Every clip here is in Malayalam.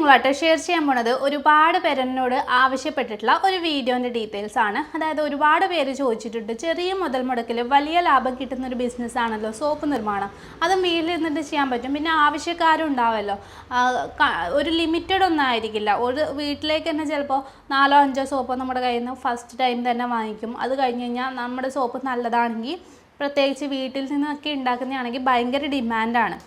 നിങ്ങളായിട്ട് ഷെയർ ചെയ്യാൻ പോണത് ഒരുപാട് പേരെന്നോട് ആവശ്യപ്പെട്ടിട്ടുള്ള ഒരു വീഡിയോൻ്റെ ഡീറ്റെയിൽസ് ആണ്. അതായത് ഒരുപാട് പേര് ചോദിച്ചിട്ടുണ്ട്, ചെറിയ മുതൽ മുടക്കിൽ വലിയ ലാഭം കിട്ടുന്ന ഒരു ബിസിനസ്സാണല്ലോ സോപ്പ് നിർമ്മാണം. അതും വീട്ടിൽ നിന്നിട്ട് ചെയ്യാൻ പറ്റും. പിന്നെ ആവശ്യക്കാരും ഉണ്ടാവുമല്ലോ, ഒരു ലിമിറ്റഡ് ഒന്നും ആയിരിക്കില്ല. ഒരു വീട്ടിലേക്ക് തന്നെ ചിലപ്പോൾ 4-5 സോപ്പ് നമ്മുടെ കയ്യിൽ നിന്ന് ഫസ്റ്റ് ടൈം തന്നെ വാങ്ങിക്കും. അത് കഴിഞ്ഞ് കഴിഞ്ഞാൽ നമ്മുടെ സോപ്പ് നല്ലതാണെങ്കിൽ, പ്രത്യേകിച്ച് വീട്ടിൽ നിന്നൊക്കെ ഉണ്ടാക്കുന്നതാണെങ്കിൽ ഭയങ്കര ഡിമാൻഡാണ്.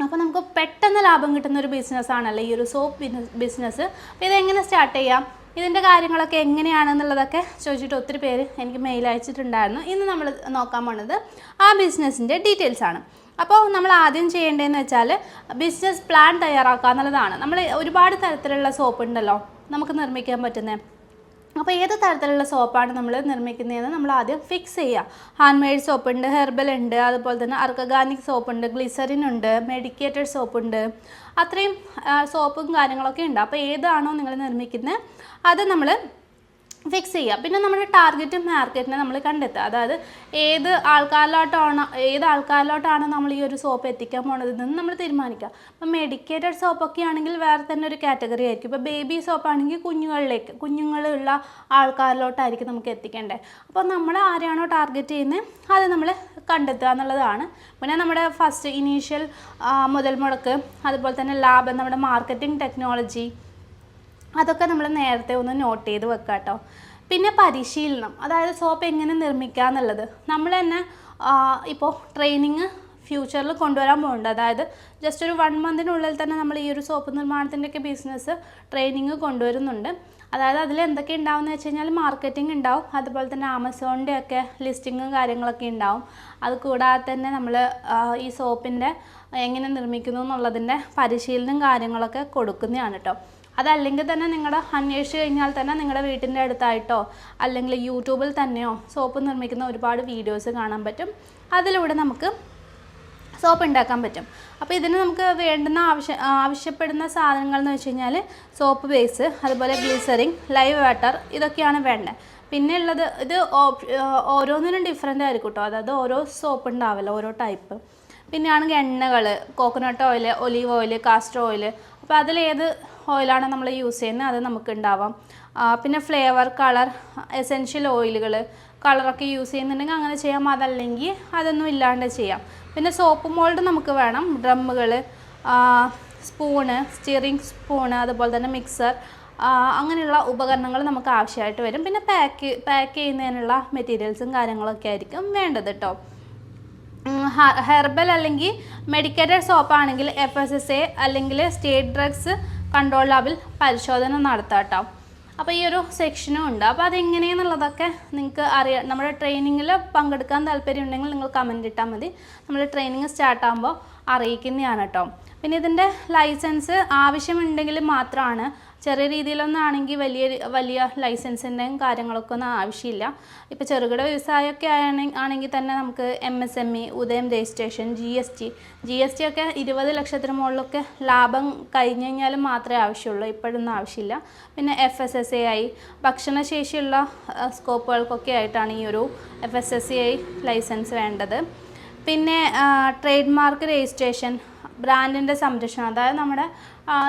അപ്പോൾ നമുക്ക് പെട്ടെന്ന് ലാഭം കിട്ടുന്ന ഒരു ബിസിനസ്സാണല്ലോ ഈ ഒരു സോപ്പ് ബിസിനസ്. അപ്പോൾ ഇതെങ്ങനെ സ്റ്റാർട്ട് ചെയ്യാം, ഇതിൻ്റെ കാര്യങ്ങളൊക്കെ എങ്ങനെയാണെന്നുള്ളതൊക്കെ ചോദിച്ചിട്ട് ഒത്തിരി പേര് എനിക്ക് മെയിൽ അയച്ചിട്ടുണ്ടായിരുന്നു. ഇന്ന് നമ്മൾ നോക്കാൻ പോണത് ആ ബിസിനസ്സിൻ്റെ ഡീറ്റെയിൽസ് ആണ്. അപ്പോൾ നമ്മൾ ആദ്യം ചെയ്യേണ്ടതെന്ന് വെച്ചാൽ ബിസിനസ് പ്ലാൻ തയ്യാറാക്കുക എന്നുള്ളതാണ്. നമ്മൾ ഒരുപാട് തരത്തിലുള്ള സോപ്പ് ഉണ്ടല്ലോ നമുക്ക് നിർമ്മിക്കാൻ പറ്റുന്നത്. അപ്പോൾ ഏത് തരത്തിലുള്ള സോപ്പാണ് നമ്മൾ നിർമ്മിക്കുന്നതെന്ന് നമ്മൾ ആദ്യം ഫിക്സ് ചെയ്യുക. ഹാൻഡ് മെയ്ഡ് സോപ്പുണ്ട്, ഹെർബൽ ഉണ്ട്, അതുപോലെ തന്നെ ഓർഗാനിക് സോപ്പുണ്ട്, ഗ്ലിസറിൻ ഉണ്ട്, മെഡിക്കേറ്റഡ് സോപ്പുണ്ട്. അത്രയും സോപ്പും കാര്യങ്ങളൊക്കെ ഉണ്ട്. അപ്പോൾ ഏതാണോ നിങ്ങൾ നിർമ്മിക്കുന്നത് അത് നമ്മൾ ഫിക്സ് ചെയ്യുക. പിന്നെ നമ്മുടെ ടാർഗറ്റ് മാർക്കറ്റിനെ നമ്മൾ കണ്ടെത്തുക. അതായത് ഏത് ആൾക്കാരിലോട്ടാണ് നമ്മൾ ഈ ഒരു സോപ്പ് എത്തിക്കാൻ പോണതെന്ന് നമ്മൾ തീരുമാനിക്കുക. അപ്പോൾ മെഡിക്കേറ്റഡ് സോപ്പൊക്കെ ആണെങ്കിൽ വേറെ തന്നെ ഒരു കാറ്റഗറി ആയിരിക്കും. ഇപ്പോൾ ബേബി സോപ്പാണെങ്കിൽ കുഞ്ഞുങ്ങളുള്ള ആൾക്കാരിലോട്ടായിരിക്കും നമുക്ക് എത്തിക്കേണ്ടത്. അപ്പോൾ നമ്മൾ ആരെയാണോ ടാർഗറ്റ് ചെയ്യുന്നത് അത് നമ്മൾ കണ്ടെത്തുക എന്നുള്ളതാണ്. പിന്നെ നമ്മുടെ ഫസ്റ്റ് ഇനീഷ്യൽ മുതൽ മുടക്ക്, അതുപോലെ തന്നെ ലാഭം, നമ്മുടെ മാർക്കറ്റിംഗ് ടെക്നോളജി, അതൊക്കെ നമ്മൾ നേരത്തെ ഒന്ന് നോട്ട് ചെയ്ത് വെക്കുക കേട്ടോ. പിന്നെ പരിശീലനം, അതായത് സോപ്പ് എങ്ങനെ നിർമ്മിക്കുക എന്നുള്ളത് നമ്മൾ തന്നെ ഇപ്പോൾ ട്രെയിനിങ് ഫ്യൂച്ചറിൽ കൊണ്ടുവരാൻ പോകുന്നുണ്ട്. അതായത് ജസ്റ്റ് ഒരു 1 മന്തിനുള്ളിൽ തന്നെ നമ്മൾ ഈ ഒരു സോപ്പ് നിർമ്മാണത്തിൻ്റെയൊക്കെ ബിസിനസ് ട്രെയിനിങ് കൊണ്ടുവരുന്നുണ്ട്. അതായത് അതിൽ എന്തൊക്കെ ഉണ്ടാവുമെന്ന് വെച്ച് കഴിഞ്ഞാൽ മാർക്കറ്റിംഗ് ഉണ്ടാവും, അതുപോലെ തന്നെ ആമസോണിൻ്റെ ഒക്കെ ലിസ്റ്റിങ്ങും കാര്യങ്ങളൊക്കെ ഉണ്ടാവും. അത് കൂടാതെ തന്നെ നമ്മൾ ഈ സോപ്പിൻ്റെ എങ്ങനെ നിർമ്മിക്കുന്നു എന്നുള്ളതിൻ്റെ പരിശീലനം കാര്യങ്ങളൊക്കെ കൊടുക്കുന്നതാണ് കേട്ടോ. അതല്ലെങ്കിൽ തന്നെ നിങ്ങളുടെ അന്വേഷിച്ച് കഴിഞ്ഞാൽ തന്നെ നിങ്ങളുടെ വീട്ടിൻ്റെ അടുത്തായിട്ടോ അല്ലെങ്കിൽ യൂട്യൂബിൽ തന്നെയോ സോപ്പ് നിർമ്മിക്കുന്ന ഒരുപാട് വീഡിയോസ് കാണാൻ പറ്റും. അതിലൂടെ നമുക്ക് സോപ്പ് ഉണ്ടാക്കാൻ പറ്റും. അപ്പോൾ ഇതിന് നമുക്ക് വേണ്ടുന്ന ആവശ്യപ്പെടുന്ന സാധനങ്ങൾ എന്ന് വെച്ച് കഴിഞ്ഞാൽ സോപ്പ് ബേസ്, അതുപോലെ ഗ്ലിസറിൻ, ലൈവ് വാട്ടർ, ഇതൊക്കെയാണ് വേണ്ടത്. പിന്നെ ഉള്ളത് ഇത് ഓരോന്നിനും ഡിഫറെൻ്റ് ആയിരിക്കും കേട്ടോ. അതായത് ഓരോ സോപ്പ് ഉണ്ടാവില്ല, ഓരോ ടൈപ്പ്. പിന്നെയാണെങ്കിൽ എണ്ണകൾ, coconut oil, olive oil, castor oil. അപ്പോൾ അതിലേത് ഓയിലാണ് നമ്മൾ യൂസ് ചെയ്യുന്നത് അത് നമുക്ക് ഉണ്ടാവാം. പിന്നെ ഫ്ലേവർ, കളർ, എസെൻഷ്യൽ ഓയിലുകൾ, കളറൊക്കെ യൂസ് ചെയ്യുന്നുണ്ടെങ്കിൽ അങ്ങനെ ചെയ്യാം. അതല്ലെങ്കിൽ അതൊന്നും ഇല്ലാണ്ട് ചെയ്യാം. പിന്നെ സോപ്പ് മോൾഡ് നമുക്ക് വേണം, ഡ്രമ്മുകൾ, സ്പൂണ്, സ്റ്റിയറിംഗ് സ്പൂണ്, അതുപോലെ തന്നെ മിക്സർ, അങ്ങനെയുള്ള ഉപകരണങ്ങൾ നമുക്ക് ആവശ്യമായിട്ട് വരും. പിന്നെ പാക്ക് ചെയ്യുന്നതിനുള്ള മെറ്റീരിയൽസും കാര്യങ്ങളൊക്കെ ആയിരിക്കും വേണ്ടത് കേട്ടോ. ഹെർബൽ അല്ലെങ്കിൽ മെഡിക്കേറ്റഡ് സോപ്പാണെങ്കിൽ FSSAI അല്ലെങ്കിൽ സ്റ്റേറ്റ് ഡ്രഗ്സ് കൺട്രോൾ ലാബിൽ പരിശോധന നടത്താം കേട്ടോ. അപ്പോൾ ഈ ഒരു സെക്ഷനും ഉണ്ട്. അപ്പോൾ അതെങ്ങനെയെന്നുള്ളതൊക്കെ നിങ്ങൾക്ക് അറിയാം. നമ്മുടെ ട്രെയിനിങ്ങിൽ പങ്കെടുക്കാൻ താല്പര്യം ഉണ്ടെങ്കിൽ നിങ്ങൾ കമൻറ്റ് ഇട്ടാൽ മതി. നമ്മൾ ട്രെയിനിങ് സ്റ്റാർട്ടാകുമ്പോൾ അറിയിക്കുന്നതാണ് കേട്ടോ. പിന്നെ ഇതിൻ്റെ ലൈസൻസ് ആവശ്യമുണ്ടെങ്കിൽ മാത്രമാണ്. ചെറിയ രീതിയിലൊന്നാണെങ്കിൽ വലിയ ലൈസൻസിൻ്റെയും കാര്യങ്ങളൊക്കെ ഒന്നും ആവശ്യമില്ല. ഇപ്പോൾ ചെറുകിട വ്യവസായമൊക്കെ ആണെങ്കിൽ തന്നെ നമുക്ക് MSME, ഉദയം രജിസ്ട്രേഷൻ, GST ഒക്കെ 20 ലക്ഷത്തിന് മുകളിലൊക്കെ ലാഭം കഴിഞ്ഞ് കഴിഞ്ഞാൽ മാത്രമേ ആവശ്യമുള്ളൂ. ഇപ്പോഴൊന്നും ആവശ്യമില്ല. പിന്നെ FSSAI, ഭക്ഷണശേഷിയുള്ള സ്കോപ്പുകൾക്കൊക്കെ ആയിട്ടാണ് ഈ ഒരു FSSAI ലൈസൻസ് വേണ്ടത്. പിന്നെ ട്രേഡ് മാർക്ക് രജിസ്ട്രേഷൻ, ബ്രാൻഡിൻ്റെ സംരക്ഷണം, അതായത്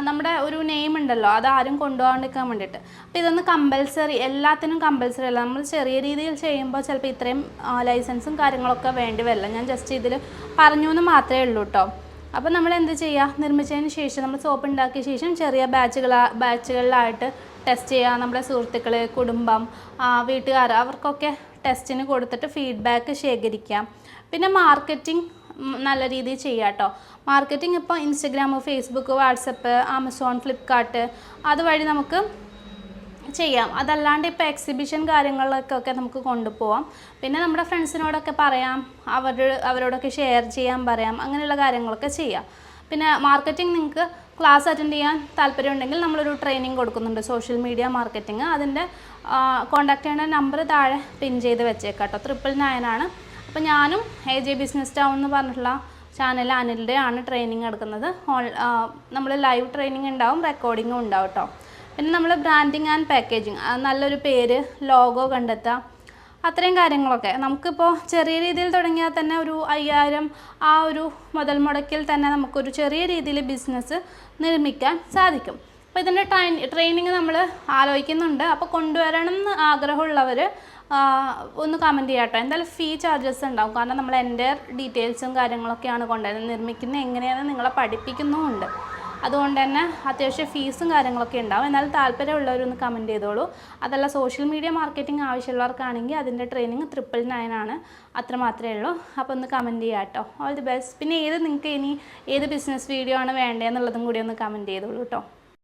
നമ്മുടെ ഒരു നെയിം ഉണ്ടല്ലോ അത് ആരും കൊണ്ടുപോകാണ്ടിരിക്കാൻ വേണ്ടിയിട്ട്. അപ്പോൾ ഇതൊന്ന് കമ്പൽസറി, എല്ലാത്തിനും കമ്പൽസറി അല്ല. നമ്മൾ ചെറിയ രീതിയിൽ ചെയ്യുമ്പോൾ ചിലപ്പോൾ ഇത്രയും ലൈസൻസും കാര്യങ്ങളൊക്കെ വേണ്ടി വരില്ല. ഞാൻ ജസ്റ്റ് ഇതിൽ പറഞ്ഞു എന്ന് മാത്രമേ ഉള്ളൂ കേട്ടോ. അപ്പോൾ നമ്മൾ എന്ത് ചെയ്യുക, നിർമ്മിച്ചതിന് ശേഷം നമ്മൾ സോപ്പ് ഉണ്ടാക്കിയ ശേഷം ചെറിയ ബാച്ചുകളിലായിട്ട് ടെസ്റ്റ് ചെയ്യുക. നമ്മുടെ സുഹൃത്തുക്കൾ, കുടുംബം, വീട്ടുകാർ, അവർക്കൊക്കെ ടെസ്റ്റിന് കൊടുത്തിട്ട് ഫീഡ്ബാക്ക് ശേഖരിക്കാം. പിന്നെ മാർക്കറ്റിംഗ് നല്ല രീതിയിൽ ചെയ്യാം കേട്ടോ. മാർക്കറ്റിംഗ് ഇപ്പോൾ Instagram, Facebook, WhatsApp, Amazon, Flipkart അതുവഴി നമുക്ക് ചെയ്യാം. അതല്ലാണ്ട് ഇപ്പോൾ എക്സിബിഷൻ കാര്യങ്ങളിലൊക്കെ നമുക്ക് കൊണ്ടുപോകാം. പിന്നെ നമ്മുടെ ഫ്രണ്ട്സിനോടൊക്കെ പറയാം, അവരോടൊക്കെ ഷെയർ ചെയ്യാൻ പറയാം. അങ്ങനെയുള്ള കാര്യങ്ങളൊക്കെ ചെയ്യാം. പിന്നെ മാർക്കറ്റിംഗ് നിങ്ങൾക്ക് ക്ലാസ് അറ്റൻഡ് ചെയ്യാൻ താല്പര്യമുണ്ടെങ്കിൽ നമ്മളൊരു ട്രെയിനിങ് കൊടുക്കുന്നുണ്ട്, സോഷ്യൽ മീഡിയ മാർക്കറ്റിംഗ്. അതിൻ്റെ കോൺടാക്ട് ചെയ്യേണ്ട നമ്പർ താഴെ പിൻ ചെയ്ത് വെച്ചേക്കാം കേട്ടോ. 999 ആണ്. അപ്പോൾ ഞാനും AJ ബിസിനസ് ടൗൺ എന്ന് പറഞ്ഞിട്ടുള്ള ചാനൽ അനിലിൻ്റെ ആണ് ട്രെയിനിങ് എടുക്കുന്നത്. നമ്മൾ ലൈവ് ട്രെയിനിങ് ഉണ്ടാവും, റെക്കോർഡിങ്ങും ഉണ്ടാവും കേട്ടോ. പിന്നെ നമ്മൾ ബ്രാൻഡിങ് ആൻഡ് പാക്കേജിങ്, നല്ലൊരു പേര്, ലോഗോ കണ്ടെത്തുക, അത്രയും കാര്യങ്ങളൊക്കെ നമുക്കിപ്പോൾ ചെറിയ രീതിയിൽ തുടങ്ങിയാൽ തന്നെ ഒരു 5000 ആ ഒരു മുതൽ മുടക്കിൽ തന്നെ നമുക്കൊരു ചെറിയ രീതിയിൽ ബിസിനസ് നിർമ്മിക്കാൻ സാധിക്കും. അപ്പോൾ ഇതിൻ്റെ ട്രെയിനിങ് നമ്മൾ ആലോചിക്കുന്നുണ്ട്. അപ്പോൾ കൊണ്ടുവരണം എന്ന് ആഗ്രഹമുള്ളവർ ഒന്ന് കമൻറ്റ് ചെയ്യാം കേട്ടോ. എന്തായാലും ഫീ ചാർജസ് ഉണ്ടാവും, കാരണം നമ്മൾ എൻ്റെ ഡീറ്റെയിൽസും കാര്യങ്ങളൊക്കെയാണ് കൊണ്ടുവരുന്നത്. നിർമ്മിക്കുന്നത് എങ്ങനെയാണെന്ന് നിങ്ങളെ പഠിപ്പിക്കുന്നുമുണ്ട്. അതുകൊണ്ട് തന്നെ അത്യാവശ്യം ഫീസും കാര്യങ്ങളൊക്കെ ഉണ്ടാവും. എന്നാലും താല്പര്യമുള്ളവരൊന്ന് കമൻറ്റ് ചെയ്തോളൂ. അതല്ല സോഷ്യൽ മീഡിയ മാർക്കറ്റിംഗ് ആവശ്യമുള്ളവർക്കാണെങ്കിൽ അതിൻ്റെ ട്രെയിനിങ് 999 ആണ്. അത്ര മാത്രമേ ഉള്ളൂ. അപ്പോൾ ഒന്ന് കമൻറ്റ് ചെയ്യാം കേട്ടോ. All the best. പിന്നെ നിങ്ങൾക്ക് ഇനി ഏത് ബിസിനസ് വീഡിയോ ആണ് വേണ്ടതെന്നുള്ളതും കൂടി ഒന്ന് കമൻറ്റ് ചെയ്തോളൂ കേട്ടോ.